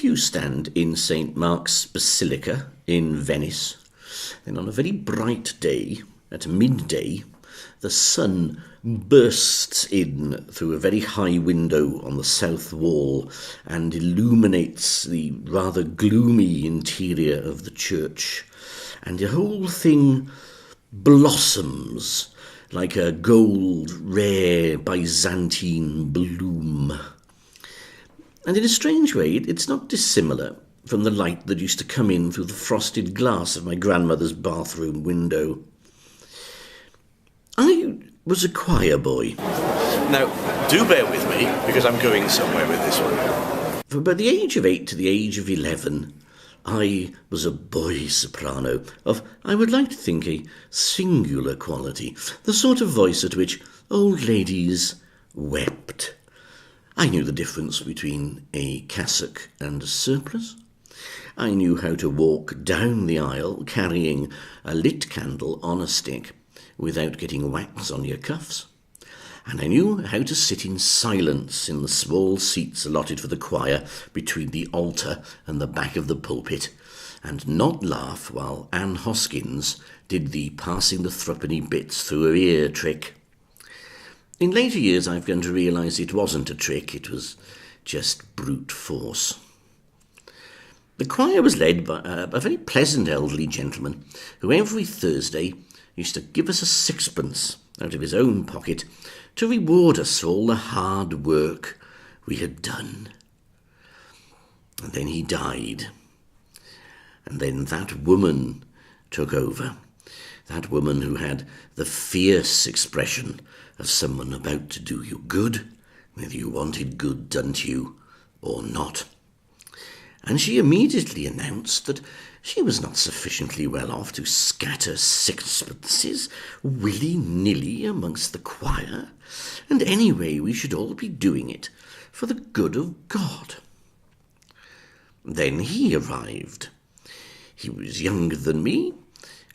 if you stand in St. Mark's Basilica in Venice, then on a very bright day, at midday, the sun bursts in through a very high window on the south wall and illuminates the rather gloomy interior of the church, and the whole thing blossoms like a gold, rare Byzantine bloom. And in a strange way, it's not dissimilar from the light that used to come in through the frosted glass of my grandmother's bathroom window. I was a choir boy. Now, do bear with me, because I'm going somewhere with this one. From about the age of 8 to the age of 11, I was a boy soprano of, I would like to think, a singular quality, the sort of voice at which old ladies wept. I knew the difference between a cassock and a surplice. I knew how to walk down the aisle carrying a lit candle on a stick without getting wax on your cuffs. And I knew how to sit in silence in the small seats allotted for the choir between the altar and the back of the pulpit, and not laugh while Anne Hoskins did the passing the threepenny bits through her ear trick. In later years I've come to realise it wasn't a trick, it was just brute force. The choir was led by a very pleasant elderly gentleman who every Thursday used to give us a sixpence out of his own pocket to reward us for all the hard work we had done. And then he died. And then that woman took over. That woman who had the fierce expression of someone about to do you good, whether you wanted good done to you or not. And she immediately announced that she was not sufficiently well off to scatter sixpences willy-nilly amongst the choir, and anyway we should all be doing it for the good of God. Then he arrived. He was younger than me,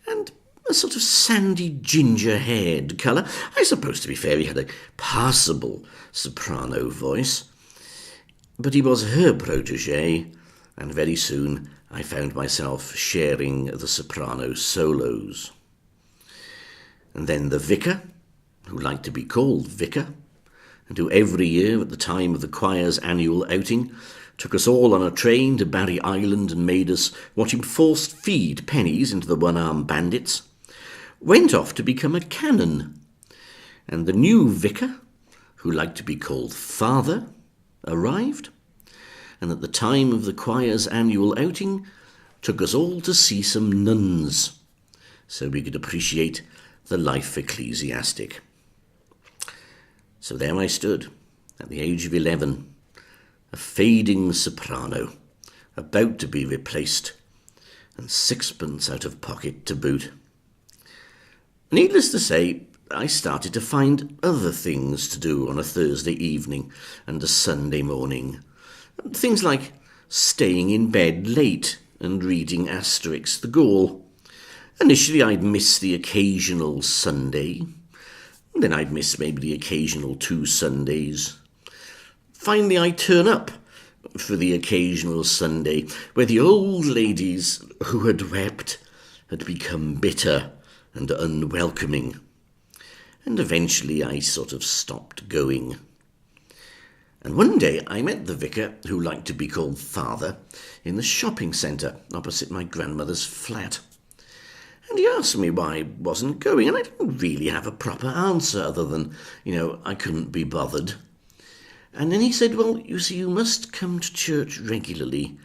and a sort of sandy ginger-haired colour. I suppose, to be fair, he had a passable soprano voice. But he was her protégé, and very soon I found myself sharing the soprano solos. And then the vicar, who liked to be called vicar, and who every year at the time of the choir's annual outing took us all on a train to Barry Island and made us watch him forced feed pennies into the one-armed bandits, went off to become a canon. And the new vicar, who liked to be called father, arrived, and at the time of the choir's annual outing took us all to see some nuns, so we could appreciate the life ecclesiastic. So there I stood, at the age of 11, a fading soprano, about to be replaced, and sixpence out of pocket to boot. Needless to say, I started to find other things to do on a Thursday evening and a Sunday morning. Things like staying in bed late and reading Asterix the Gaul. Initially I'd miss the occasional Sunday, then I'd miss maybe the occasional 2 Sundays. Finally I turn up for the occasional Sunday where the old ladies who had wept had become bitter and unwelcoming, and eventually I sort of stopped going. And one day I met the vicar, who liked to be called father, in the shopping centre opposite my grandmother's flat. And he asked me why I wasn't going, and I didn't really have a proper answer other than, I couldn't be bothered. And then he said, well, you see, you must come to church regularly,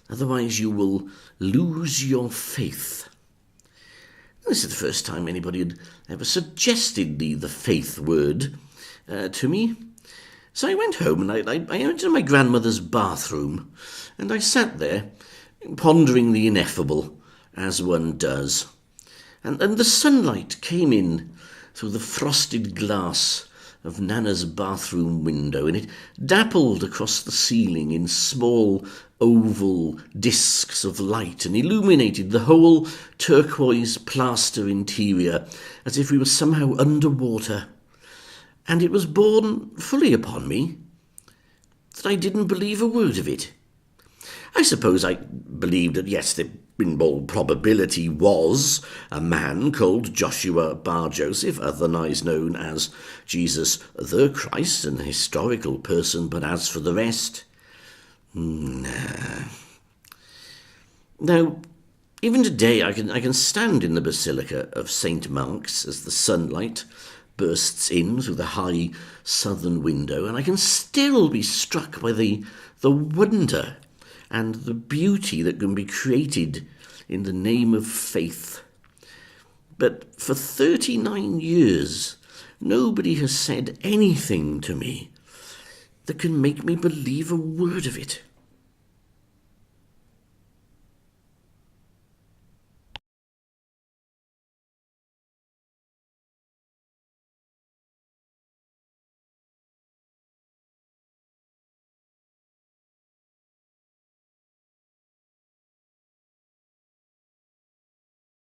otherwise you will lose your faith. And this is the first time anybody had ever suggested the faith word to me. So I went home and I went to my grandmother's bathroom, and I sat there, pondering the ineffable, as one does. And the sunlight came in through the frosted glass of Nana's bathroom window, and it dappled across the ceiling in small oval discs of light and illuminated the whole turquoise plaster interior as if we were somehow underwater. And it was borne fully upon me that I didn't believe a word of it. I suppose I believed that, yes, there in all probability was a man called Joshua Bar Joseph, otherwise known as Jesus the Christ, an historical person, but as for the rest, nah. Now, even today I can stand in the Basilica of St. Mark's as the sunlight bursts in through the high southern window, and I can still be struck by the wonder and the beauty that can be created in the name of faith. But for 39 years, nobody has said anything to me that can make me believe a word of it.